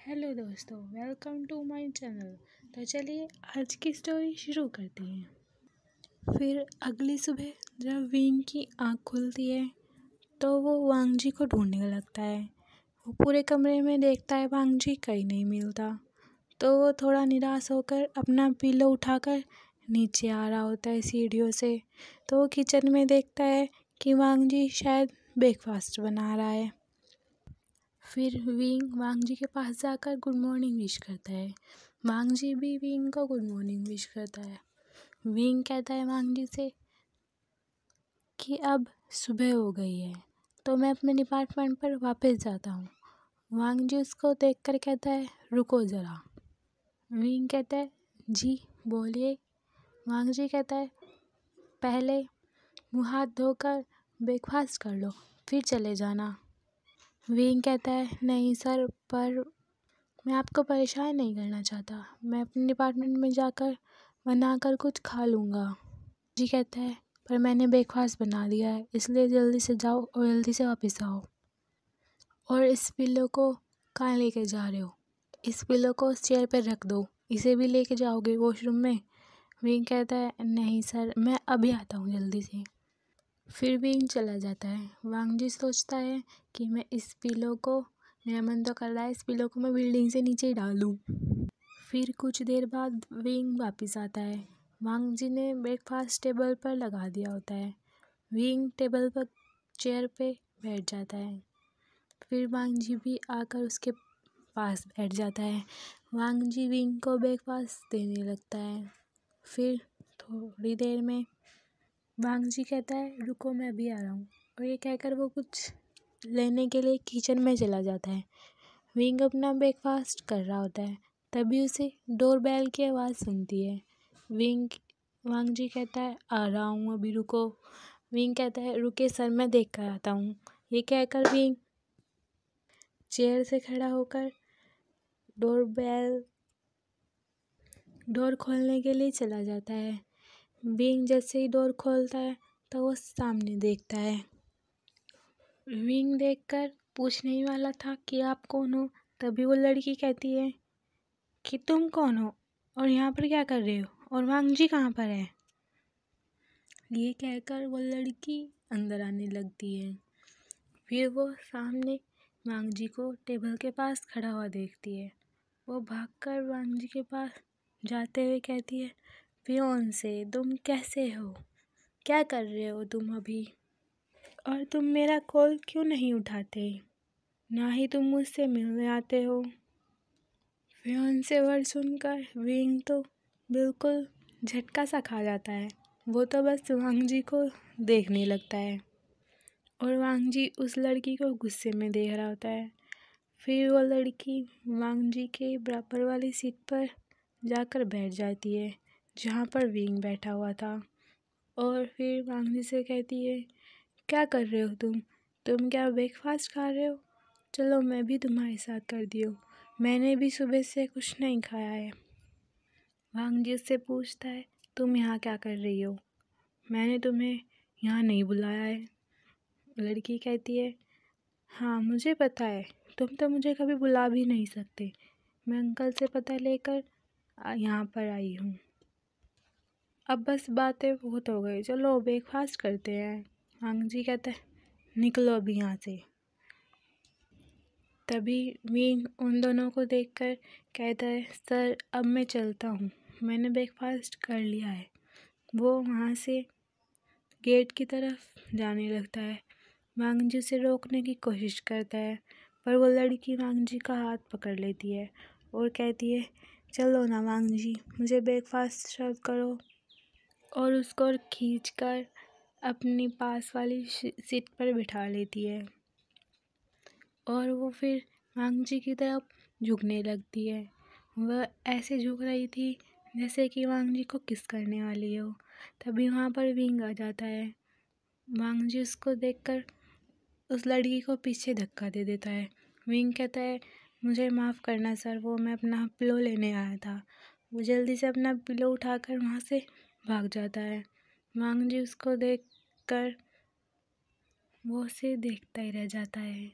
Hello दोस्तों, welcome to my channel. तो चलिए आज की स्टोरी शुरू करते हैं। फिर अगली सुबह जब विंग की आँख खुलती है तो वो वांगजी को ढूंढने लगता है। वो पूरे कमरे में देखता है, वांगजी कहीं नहीं मिलता। तो वो थोड़ा निराश होकर अपना पिलो उठाकर नीचे आ रहा होता है सीढ़ियों से। तो वो किचन में देखता है कि वांगजी शायद ब्रेकफास्ट बना रहा है। फिर विंग वांगजी के पास जाकर गुड मॉर्निंग विश करता है। वांगजी भी विंग को गुड मॉर्निंग विश करता है। विंग कहता है वांगजी से कि अब सुबह हो गई है तो मैं अपने डिपार्टमेंट पर वापस जाता हूँ। वांगजी उसको देखकर कहता है रुको ज़रा। विंग कहता है जी बोलिए। वांगजी कहता है पहले मुँह हाथ धोकर ब्रेकफास्ट कर लो फिर चले जाना। विंग कहता है नहीं सर, पर मैं आपको परेशान नहीं करना चाहता। मैं अपने डिपार्टमेंट में जाकर बनाकर कुछ खा लूँगा। जी कहता है पर मैंने ब्रेकफास्ट बना लिया है, इसलिए जल्दी से जाओ और जल्दी से वापस आओ। और इस पिल्लो को कहाँ लेके जा रहे हो? इस पिल्लो को उस चेयर पर रख दो, इसे भी लेके जाओगे वॉशरूम में? विंग कहता है नहीं सर, मैं अभी आता हूँ जल्दी से। फिर विंग चला जाता है। वांगजी सोचता है कि मैं इस पिलो को, मेरा मन तो कर रहा है इस पिलो को मैं बिल्डिंग से नीचे ही डाल दूँ। फिर कुछ देर बाद विंग वापस आता है। वांगजी ने ब्रेकफास्ट टेबल पर लगा दिया होता है। विंग टेबल पर चेयर पे बैठ जाता है। फिर वांगजी भी आकर उसके पास बैठ जाता है। वांगजी विंग को ब्रेकफास्ट देने लगता है। फिर थोड़ी देर में वांगजी कहता है रुको मैं अभी आ रहा हूँ, और ये कहकर वो कुछ लेने के लिए किचन में चला जाता है। विंग अपना ब्रेकफास्ट कर रहा होता है, तभी उसे डोरबेल की आवाज़ सुनती है। वांगजी कहता है आ रहा हूँ अभी रुको। विंग कहता है रुके सर, मैं देख कर आता हूँ। ये कहकर विंग चेयर से खड़ा होकर डोर खोलने के लिए चला जाता है। विंग जैसे ही डोर खोलता है तो वो सामने देखता है। विंग देखकर पूछने ही वाला था कि आप कौन हो, तभी वो लड़की कहती है कि तुम कौन हो और यहाँ पर क्या कर रहे हो, और वांगजी कहाँ पर है? ये कहकर वो लड़की अंदर आने लगती है। फिर वो सामने वांगजी को टेबल के पास खड़ा हुआ देखती है। वो भागकर वांगजी के पास जाते हुए कहती है फियोंसे तुम कैसे हो, क्या कर रहे हो तुम अभी, और तुम मेरा कॉल क्यों नहीं उठाते, ना ही तुम मुझसे मिलने आते हो? फियोंसे वर्ड सुनकर विंग तो बिल्कुल झटका सा खा जाता है। वो तो बस वांगजी को देखने लगता है और वांगजी उस लड़की को गुस्से में देख रहा होता है। फिर वो लड़की वांगजी के बराबर वाली सीट पर जाकर बैठ जाती है जहाँ पर विंग बैठा हुआ था, और फिर वांगजी से कहती है क्या कर रहे हो तुम क्या ब्रेकफास्ट खा रहे हो? चलो मैं भी तुम्हारे साथ कर दी हूँ, मैंने भी सुबह से कुछ नहीं खाया है। वांगजी उससे पूछता है तुम यहाँ क्या कर रही हो, मैंने तुम्हें यहाँ नहीं बुलाया है। लड़की कहती है हाँ मुझे पता है, तुम तो मुझे कभी बुला भी नहीं सकते, मैं अंकल से पता लेकर यहाँ पर आई हूँ। अब बस बातें बहुत हो गई, चलो ब्रेकफास्ट करते हैं। वांगजी कहता है निकलो अभी यहाँ से। तभी विंग उन दोनों को देखकर कहता है सर अब मैं चलता हूँ, मैंने ब्रेकफास्ट कर लिया है। वो वहाँ से गेट की तरफ जाने लगता है। वांगजी उसे रोकने की कोशिश करता है, पर वो लड़की वांगजी का हाथ पकड़ लेती है और कहती है चलो ना वांगजी, मुझे ब्रेकफास्ट सर्व करो, और उसको खींचकर अपनी पास वाली सीट पर बिठा लेती है। और वो फिर वांगजी की तरफ झुकने लगती है। वह ऐसे झुक रही थी जैसे कि वांगजी को किस करने वाली हो। तभी वहाँ पर विंग आ जाता है। वांगजी उसको देखकर उस लड़की को पीछे धक्का दे देता है। विंग कहता है मुझे माफ़ करना सर, वो मैं अपना पिलो लेने आया था। वो जल्दी से अपना पिलो उठाकर वहाँ से भाग जाता है। वांगजी उसको देखकर वो उसे देखता ही रह जाता है।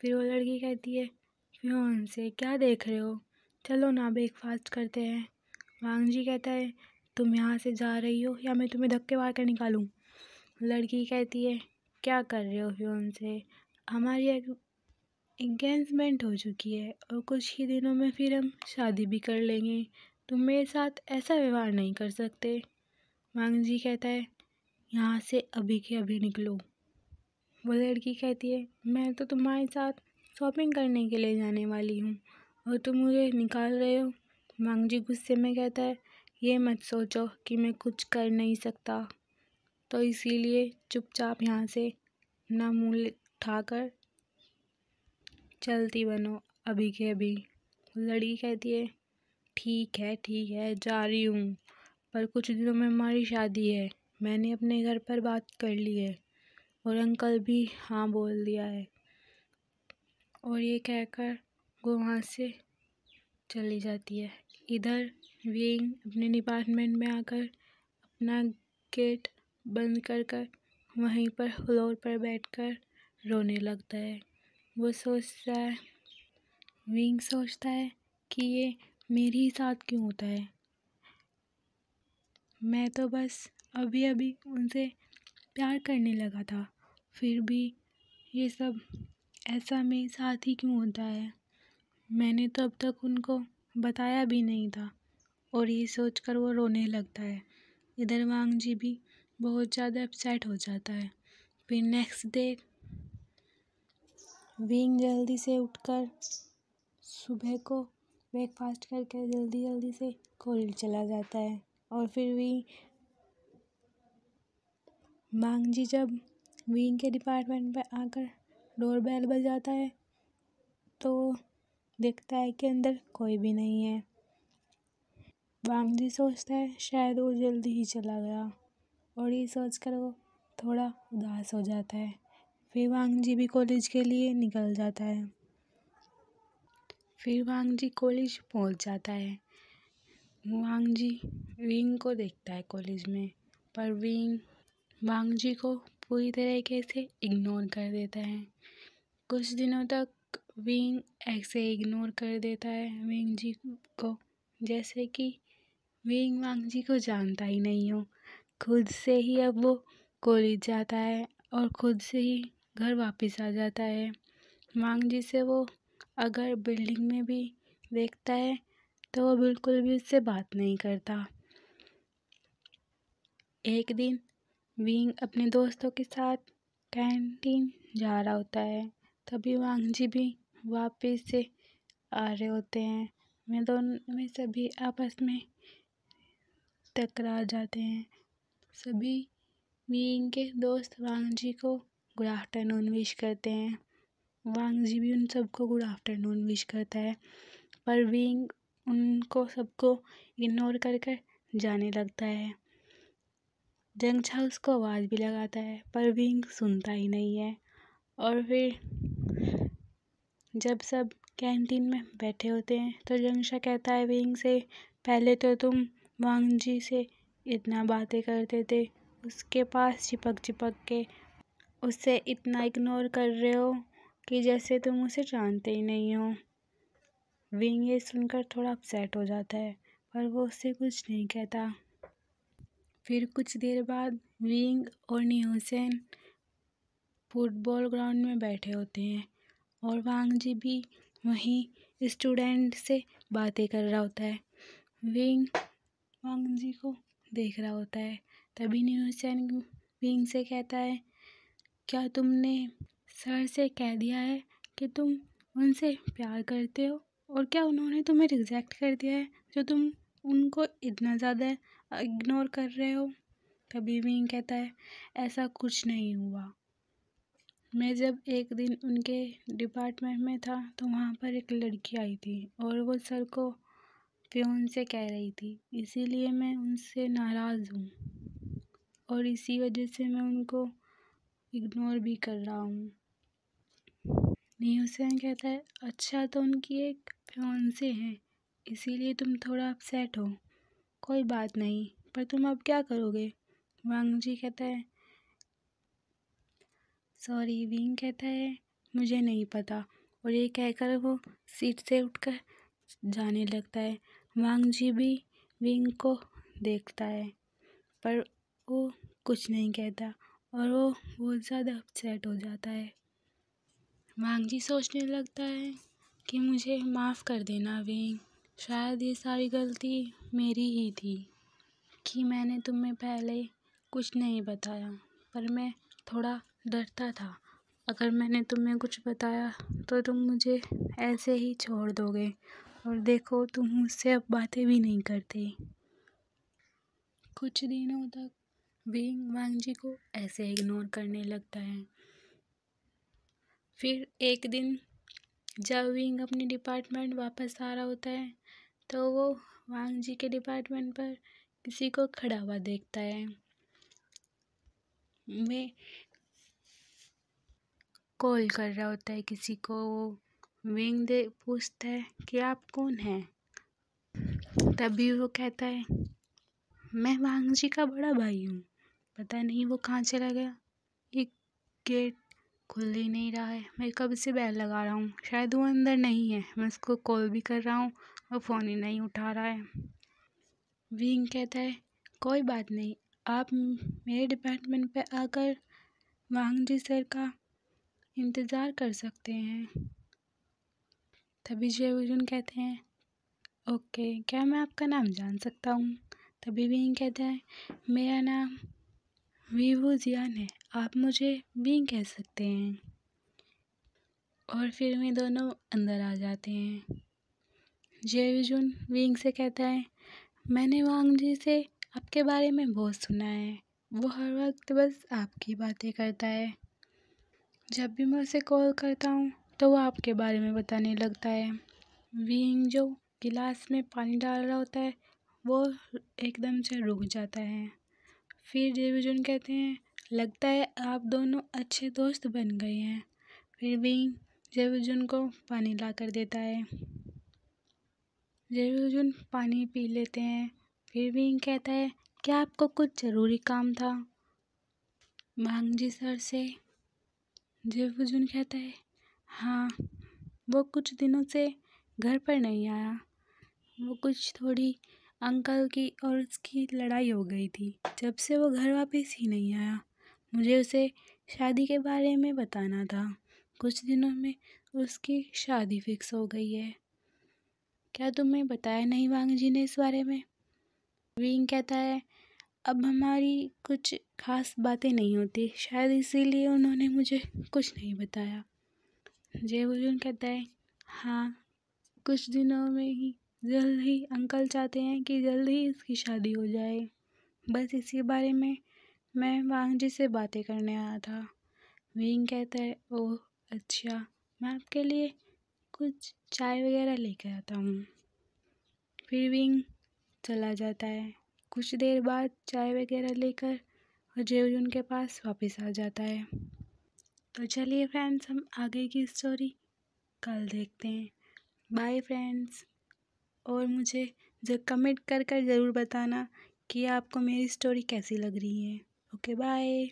फिर वो लड़की कहती है फियोंसे, क्या देख रहे हो, चलो ना ब्रेकफास्ट करते हैं। वांग जी कहता है, तुम यहाँ से जा रही हो या मैं तुम्हें धक्के मार कर निकालूं। लड़की कहती है, क्या कर रहे हो फियोंसे, हमारी एंगेजमेंट हो चुकी है और कुछ ही दिनों में फिर हम शादी भी कर लेंगे, तुम मेरे साथ ऐसा व्यवहार नहीं कर सकते। वांग जी कहता है, यहाँ से अभी के अभी निकलो। वो लड़की कहती है, मैं तो तुम्हारे साथ शॉपिंग करने के लिए जाने वाली हूँ और तुम मुझे निकाल रहे हो। वांग जी गुस्से में कहता है, ये मत सोचो कि मैं कुछ कर नहीं सकता, तो इसीलिए चुपचाप यहाँ से अपना मुँह उठाकर चलती बनो अभी के अभी। लड़की कहती है, ठीक है जा रही हूँ, पर कुछ दिनों में हमारी शादी है, मैंने अपने घर पर बात कर ली है और अंकल भी हाँ बोल दिया है। और ये कहकर वो वहाँ से चली जाती है। इधर विंग अपने डिपार्टमेंट में आकर अपना गेट बंद कर वहीं पर फ्लोर पर बैठकर रोने लगता है। वो सोचता है, विंग सोचता है कि ये मेरे ही साथ क्यों होता है, मैं तो बस अभी अभी उनसे प्यार करने लगा था, फिर भी ये सब ऐसा मेरे साथ ही क्यों होता है, मैंने तो अब तक उनको बताया भी नहीं था। और ये सोचकर वो रोने लगता है। इधर वांग जी भी बहुत ज़्यादा अपसेट हो जाता है। फिर नेक्स्ट डे विंग जल्दी से उठकर सुबह को ब्रेकफास्ट करके जल्दी जल्दी से कॉलेज चला जाता है। और फिर वांग जी जब विंग के डिपार्टमेंट पर आकर डोर बेल बजाता है तो देखता है कि अंदर कोई भी नहीं है। वांग जी सोचता है शायद वो जल्दी ही चला गया और ये सोचकर वो थोड़ा उदास हो जाता है। फिर वांग जी भी कॉलेज के लिए निकल जाता है। फिर वांग जी कॉलेज पहुंच जाता है। वांग जी विंग को देखता है कॉलेज में, पर विंग वांग जी को पूरी तरीके से इग्नोर कर देता है। कुछ दिनों तक विंग ऐसे इग्नोर कर देता है विंग जी को, जैसे कि विंग वांग जी को जानता ही नहीं हो। खुद से ही अब वो कॉलेज जाता है और खुद से ही घर वापस आ जाता है। वांग जी से वो अगर बिल्डिंग में भी देखता है तो वो बिल्कुल भी उससे बात नहीं करता। एक दिन विंग अपने दोस्तों के साथ कैंटीन जा रहा होता है, तभी वांग जी भी वापस से आ रहे होते हैं। वे दोनों में सभी आपस में टकरा जाते हैं। सभी विंग के दोस्त वांग जी को गुड आफ्टरनून विश करते हैं। वांग जी भी उन सबको गुड आफ्टरनून विश करता है, पर विंग उनको सबको इग्नोर कर जाने लगता है। जंगछा उसको आवाज़ भी लगाता है, पर विंग सुनता ही नहीं है। और फिर जब सब कैंटीन में बैठे होते हैं तो जंगछा कहता है विंग से, पहले तो तुम वांग जी से इतना बातें करते थे, उसके पास चिपक चिपक के उससे इतना इग्नोर कर रहे हो कि जैसे तुम उसे जानते ही नहीं हो। विंग ये सुनकर थोड़ा अपसेट हो जाता है, पर वो उससे कुछ नहीं कहता। फिर कुछ देर बाद विंग और न्यूसेन फुटबॉल ग्राउंड में बैठे होते हैं और वांग जी भी वहीं स्टूडेंट से बातें कर रहा होता है। विंग वांग जी को देख रहा होता है, तभी न्यूसेन विंग से कहता है, क्या तुमने सर से कह दिया है कि तुम उनसे प्यार करते हो, और क्या उन्होंने तुम्हें रिजेक्ट कर दिया है जो तुम उनको इतना ज़्यादा इग्नोर कर रहे हो। तभी विंग कहता है, ऐसा कुछ नहीं हुआ, मैं जब एक दिन उनके डिपार्टमेंट में था तो वहाँ पर एक लड़की आई थी और वो सर को फियोंसे कह रही थी, इसीलिए मैं उनसे नाराज़ हूँ और इसी वजह से मैं उनको इग्नोर भी कर रहा हूँ। न्यूसेन कहता है, अच्छा तो उनकी एक फियोंसे है इसीलिए तुम थोड़ा अपसेट हो, कोई बात नहीं, पर तुम अब क्या करोगे। वांग जी कहता है, सॉरी। विंग कहता है, मुझे नहीं पता, और ये कहकर वो सीट से उठकर जाने लगता है। वांग जी भी विंग को देखता है पर वो कुछ नहीं कहता और वो बहुत ज़्यादा अपसेट हो जाता है। वांग जी सोचने लगता है कि मुझे माफ़ कर देना विंग, शायद ये सारी गलती मेरी ही थी कि मैंने तुम्हें पहले कुछ नहीं बताया, पर मैं थोड़ा डरता था अगर मैंने तुम्हें कुछ बताया तो तुम मुझे ऐसे ही छोड़ दोगे, और देखो तुम मुझसे अब बातें भी नहीं करते। कुछ दिनों तक विंग वांग जी को ऐसे इग्नोर करने लगता है। फिर एक दिन जब विंग अपने डिपार्टमेंट वापस आ रहा होता है तो वो वांग जी के डिपार्टमेंट पर किसी को खड़ा हुआ देखता है। वे कॉल कर रहा होता है किसी को। विंग दे पूछता है कि आप कौन हैं। तभी वो कहता है मैं वांग जी का बड़ा भाई हूँ, पता नहीं वो कहाँ चला गया, एक गेट खुल ही नहीं रहा है, मैं कब से बेल लगा रहा हूँ, शायद वो अंदर नहीं है, मैं उसको कॉल भी कर रहा हूँ वो फ़ोन ही नहीं उठा रहा है। विंग कहता है कोई बात नहीं, आप मेरे डिपार्टमेंट पे आकर वांग जी सर का इंतज़ार कर सकते हैं। तभी जेवुजुन कहते हैं ओके, क्या मैं आपका नाम जान सकता हूँ। तभी विंग कहता है मेरा नाम वीवू जियान है, आप मुझे विंग कह सकते हैं। और फिर वे दोनों अंदर आ जाते हैं। जेवुजुन विंग से कहता है मैंने वांग जी से आपके बारे में बहुत सुना है, वो हर वक्त बस आपकी बातें करता है, जब भी मैं उसे कॉल करता हूँ तो वो आपके बारे में बताने लगता है। विंग जो गिलास में पानी डाल रहा होता है वो एकदम से रुक जाता है। फिर जेवुजुन कहते हैं लगता है आप दोनों अच्छे दोस्त बन गए हैं। फिर विंग जेवुजुन को पानी ला कर देता है। जेवुजुन पानी पी लेते हैं। फिर विंग कहता है क्या आपको कुछ ज़रूरी काम था वांग जी सर से। जेवुजुन कहता है हाँ, वो कुछ दिनों से घर पर नहीं आया, वो कुछ थोड़ी अंकल की और उसकी लड़ाई हो गई थी, जब से वो घर वापस ही नहीं आया। मुझे उसे शादी के बारे में बताना था, कुछ दिनों में उसकी शादी फिक्स हो गई है। क्या तुम्हें बताया नहीं वांग जी ने इस बारे में। विंग कहता है अब हमारी कुछ खास बातें नहीं होती, शायद इसीलिए उन्होंने मुझे कुछ नहीं बताया। जेवुजुन कहता है हाँ, कुछ दिनों में ही जल्द ही अंकल चाहते हैं कि जल्द ही इसकी शादी हो जाए, बस इसी बारे में मैं वांग जी से बातें करने आया था। विंग कहता है ओह अच्छा, मैं आपके लिए कुछ चाय वगैरह लेकर आता हूँ। फिर विंग चला जाता है। कुछ देर बाद चाय वगैरह लेकर और जेवुजुन के पास वापस आ जाता है। तो चलिए फ्रेंड्स, हम आगे की स्टोरी कल देखते हैं। Bye friends. और मुझे जो कमेंट कर ज़रूर बताना कि आपको मेरी स्टोरी कैसी लग रही है। Okay bye.